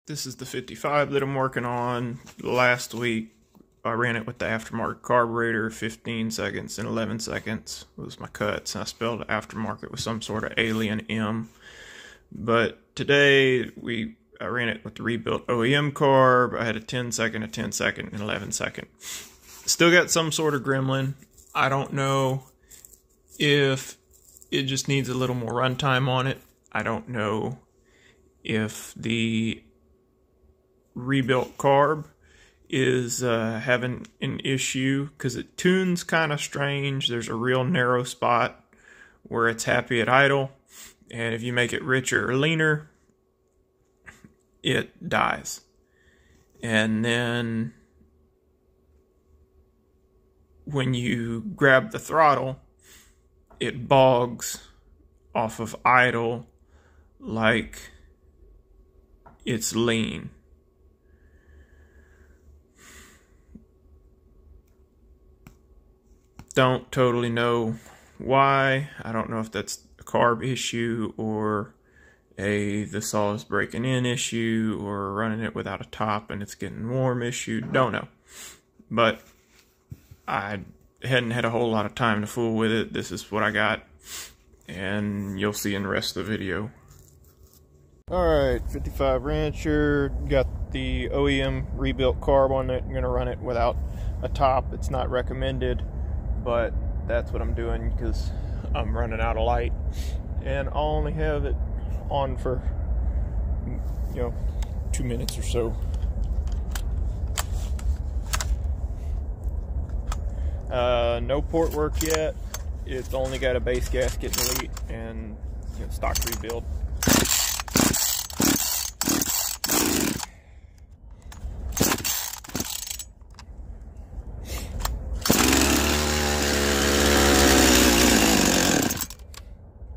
This is the 55 that I'm working on. Last week I ran it with the aftermarket carburetor. 15 seconds and 11 seconds was my cuts, and I spelled aftermarket with some sort of alien M. But today I ran it with the rebuilt OEM carb. I had a 10 second, a 10 second, and 11 second. Still got some sort of gremlin. I don't know if it just needs a little more runtime on it. I don't know if the rebuilt carb is having an issue, because it tunes kind of strange. There's a real narrow spot where it's happy at idle, and if you make it richer or leaner, it dies. And then when you grab the throttle, it bogs off of idle like it's lean. Don't totally know why. I don't know if that's a carb issue or the saw is breaking in issue, or running it without a top and it's getting warm issue. Don't know. But I hadn't had a whole lot of time to fool with it. This is what I got, and you'll see in the rest of the video. Alright, 55 Rancher, got the OEM rebuilt carb on it. I'm going to run it without a top. It's not recommended, but that's what I'm doing because I'm running out of light, and I'll only have it on for 2 minutes or so. No port work yet. It's only got a base gasket delete and stock rebuild.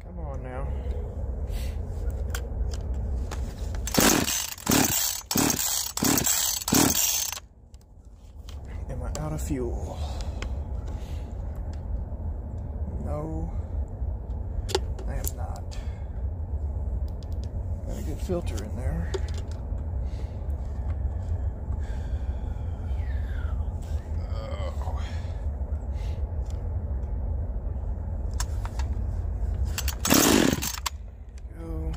Come on now. Am I out of fuel? No, I am not. Got a good filter in there. Oh. Go.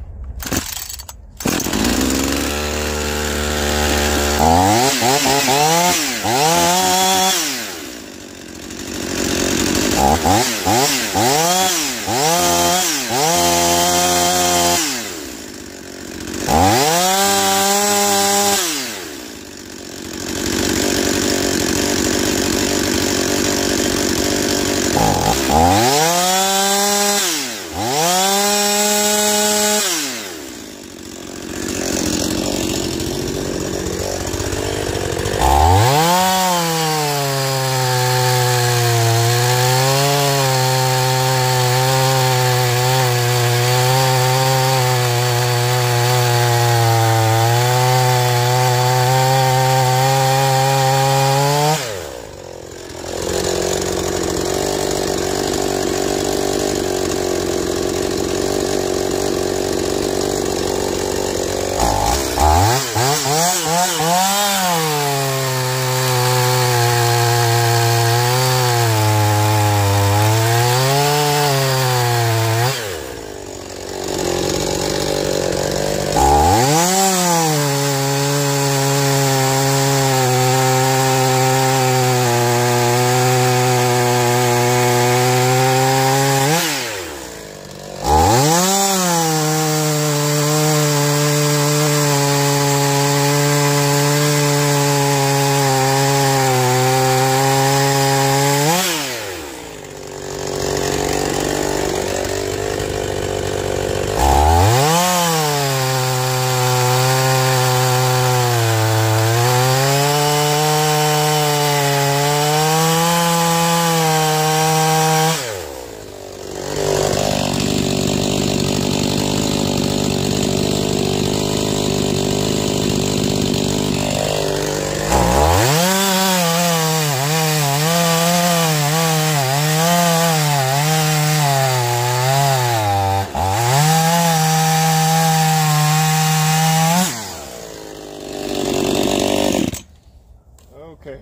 Okay,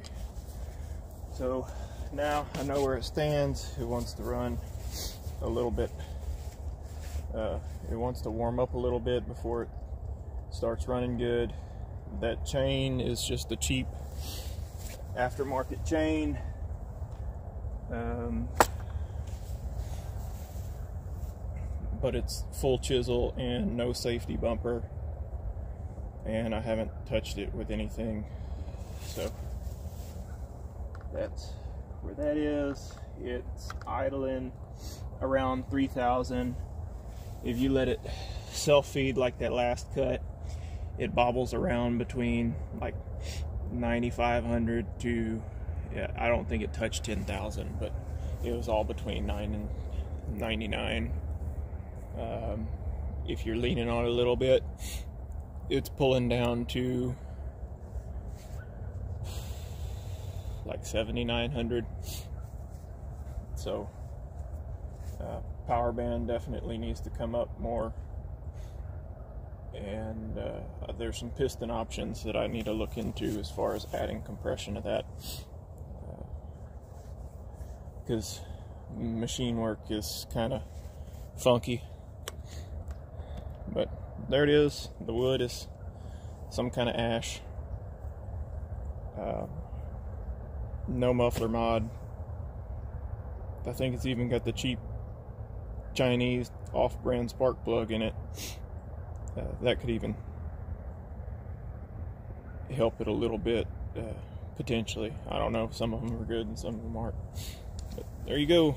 so now I know where it stands. It wants to run a little bit. It wants to warm up a little bit before it starts running good. That chain is just a cheap aftermarket chain. But it's full chisel and no safety bumper, and I haven't touched it with anything, so that's where that is. It's idling around 3,000. If you let it self-feed like that last cut, it bobbles around between like 9,500 to, yeah, I don't think it touched 10,000, but it was all between 9 and 99. If you're leaning on it a little bit, it's pulling down to like 7,900. So power band definitely needs to come up more, and there's some piston options that I need to look into as far as adding compression to that, because machine work is kind of funky. But there it is. The wood is some kind of ash. No muffler mod. I think it's even got the cheap Chinese off-brand spark plug in it. That could even help it a little bit, potentially. I don't know. Some of them are good and some of them aren't. But there you go.